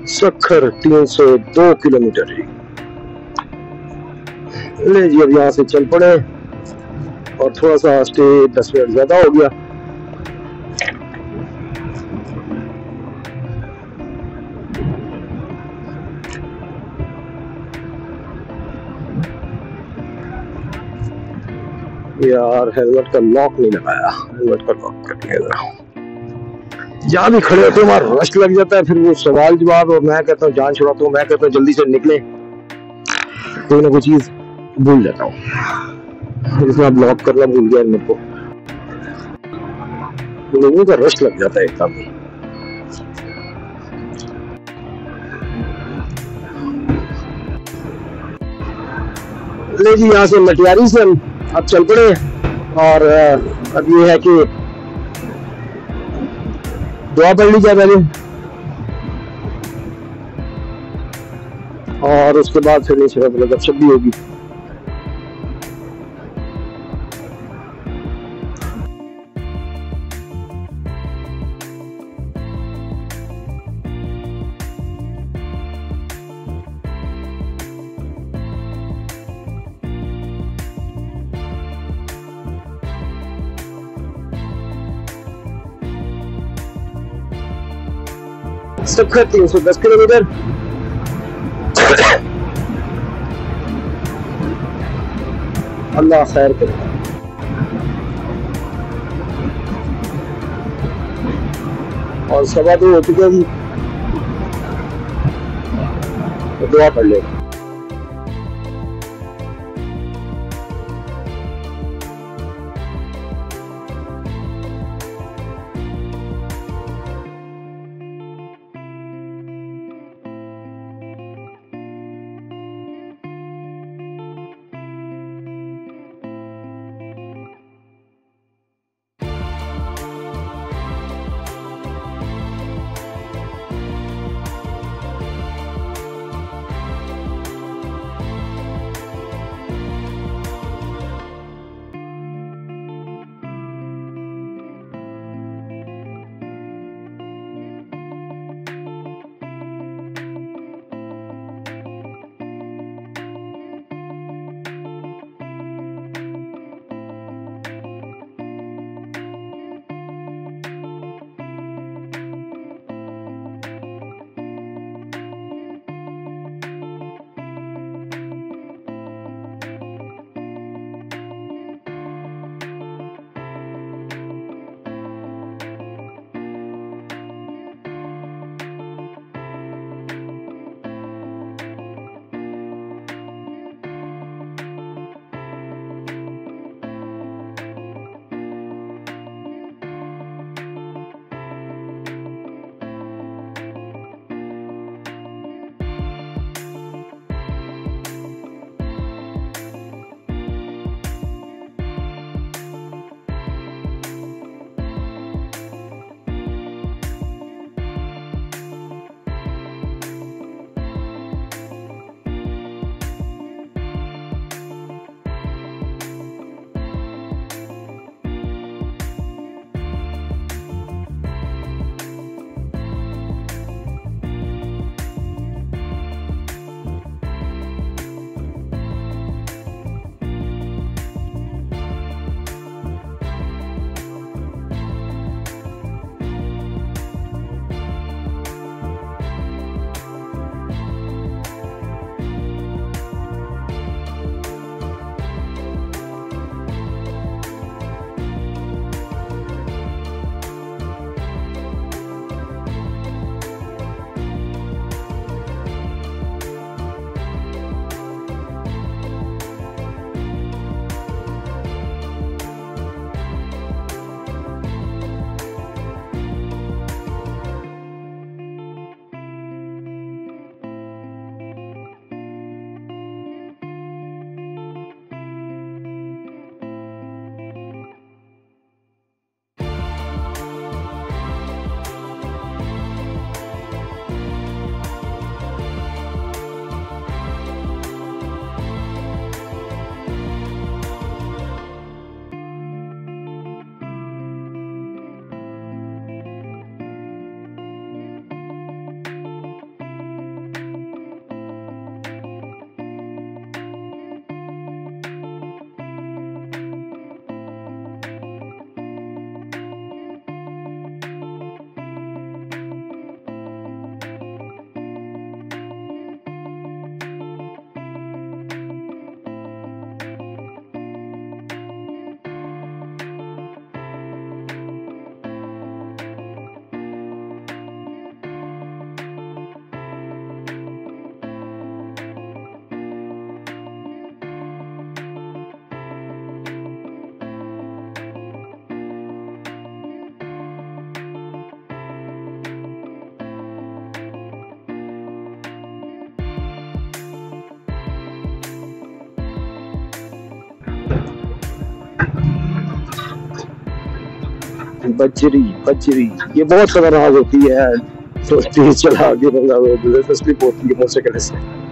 Sukkur 302 kilometre है। ले जी अब यहाँ से चल पड़े और थोड़ा सा स्टे 10 मिनट ज्यादा हो गया। यार हेलमेट का लॉक नहीं लगाया, हेलमेट का लॉक कर दिया। जहाँ भी खड़े होते हमारा रश लग जाता है, फिर वो सवाल जवाब और मैं कहता हूँ जान छुड़ाता हूँ, मैं कहता हूँ जल्दी से निकले, कोई ना कोई चीज भूल जाता हूँ, जिसमें आप लॉक करना भूल गया मेरे को। लोगों का रश लग जाता है एकदम। ले जी यहाँ से मटियारी से हम अब चल पड़े और अब ये है कि दुआ पढ़ ली जाए पहले और उसके बाद फिर गपशप भी होगी। सखर 310 किलोमीटर। अल्लाह खैर करे। और 2:15 हो चुके हैं, तो दुआ पढ़ ले। बजरी बजरी ये बहुत खतरनाक होती है, तो तेज चला के मतलब स्लिप होती है मोटरसाइकिल से।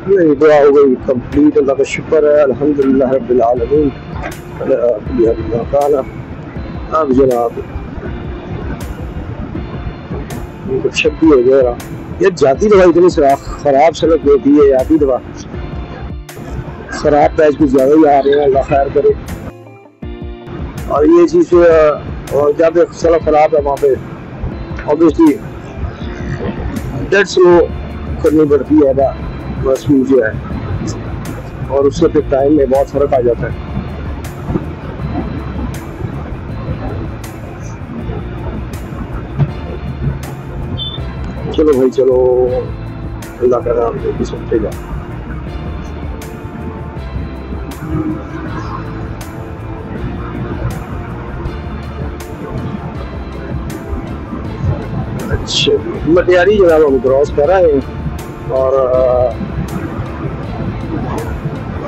मेरी दुआ हो गई कंप्लीट। अल्लाह का शुक्र है, अल्हम्दुलिल्लाह रब्बिल आलमीन। अब जनाब छब्बी हो गया ये जाती दवा इतनी खराब सड़क देती है, जाती दवा खराब पैच कुछ ज्यादा ही आ रहे हैं, अल्लाह खैर करे। और ये चीज जब सड़क खराब है वहाँ पे ऑब्वियसली डेड स्लो करनी पड़ती है बस जो है, और उससे फिर टाइम में बहुत फर्क आ जाता है। चलो भाई चलो, अल्लाह का नाम लेके सुनते जाओ। अच्छा मटियारी जनाब हम क्रॉस कर रहे हैं, और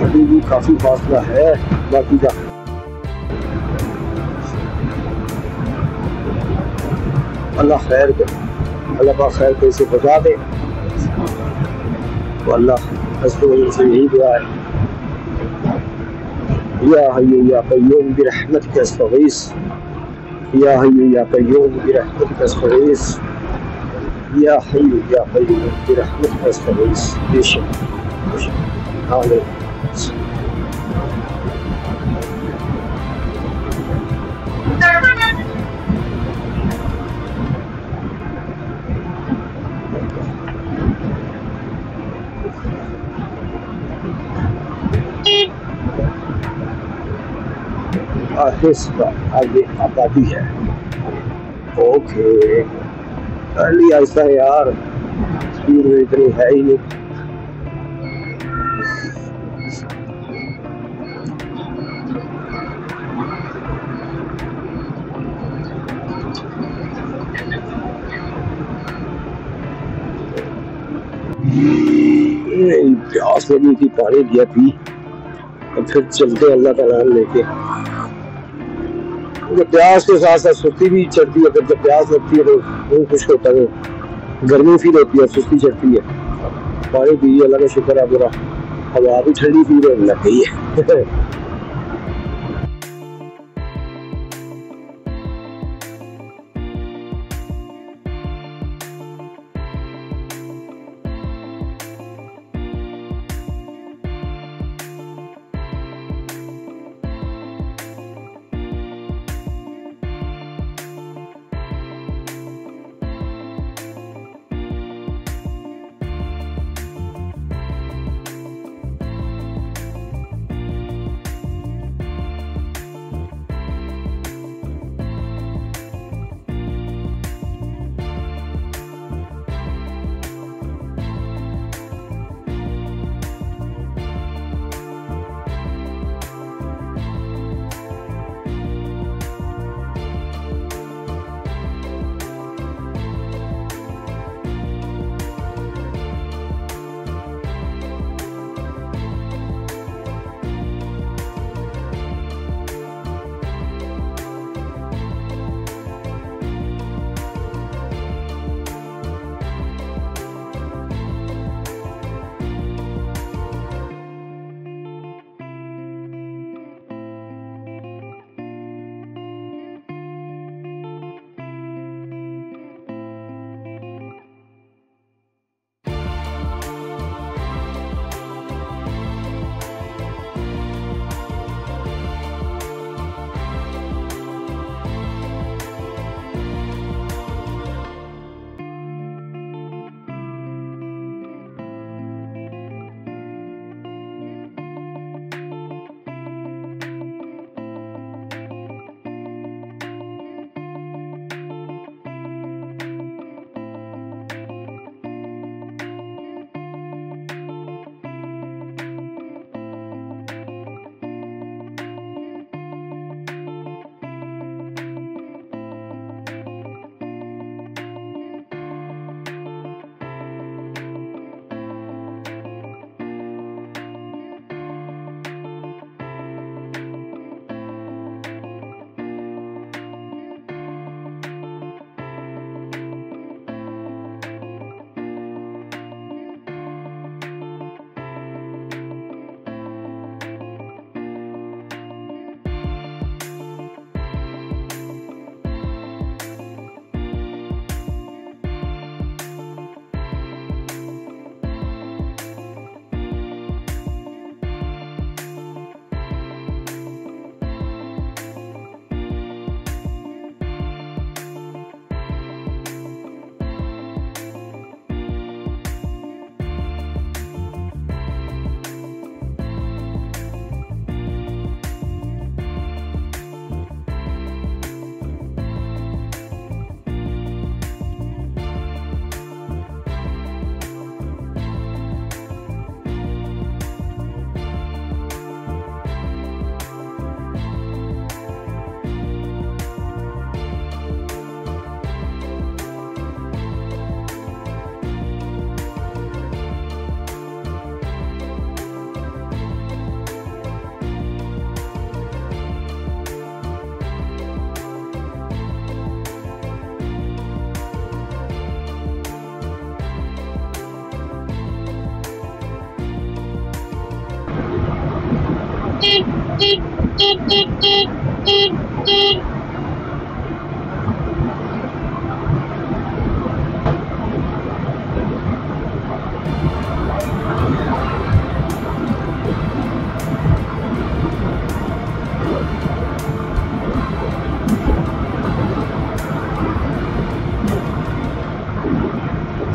अभी भी काफी फासला है बाकी का। अल्लाह खैर करे, अल्लाह पाक खैर को इसे बचा दे। तो अल्लाह से यही दुआ है, या हय्यु या क़य्यूम बिरहमतिक अस्तगीस, या हय्यु या क़य्यूम बिरहमतिक अस्तगीस, या हय्यु या क़य्यूम बिरहमतिक अस्तगीस। बेशक आमीन। आहिस्ता आगे आबादी है। ओके अर्ली आहिस्ता है यार, स्पीड में इतनी है ही नहीं। प्यास लगी थी, पानी दिया पी, और फिर चलते अल्लाह का नाम लेके। जब प्यास के साथ साथ सुस्ती भी चढ़ती है, फिर जब प्यास लगती है तो मुंह खुश्क होता है, गर्मी फील होती है, सुस्ती चढ़ती है। पानी पी, अल्लाह का शुक्र है, पूरा हवा भी ठंडी फील होने लग गई है।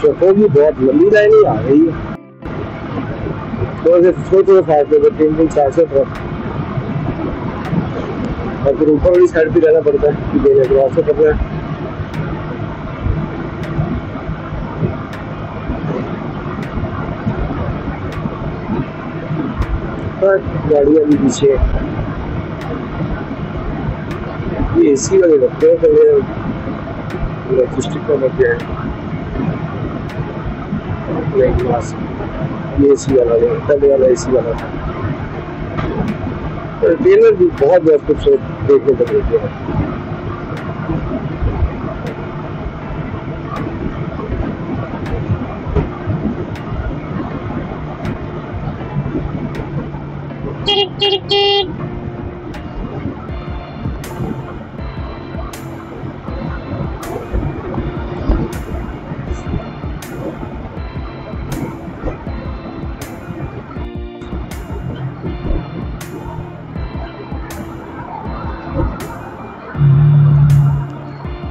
ट्रकों की बहुत लंबी लाइन ही आ गई है। तो फासले में 3-4 ट्रक, और फिर ऊपर वाली साइड भी रहना पड़ता है कि देने क्रॉस से करना है। गाड़ियाँ भी पीछे, ये एसी वाले रखते हैं पहले इलेक्ट्रिसिटी में लग गया है। ये एसी वाला नहीं, पहले वाला एसी वाला था। ट्रेलर भी बहुत बहुत खूबसूरत देखने को मिलते हैं।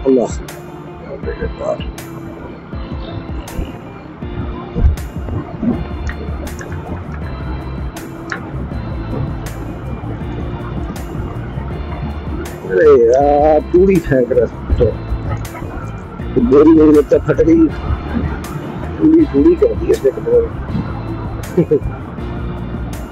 अल्लाह अरे यार पूरी फेंक रहा तो बोरी नहीं लगता, फट गई, पूरी कर दी इसने।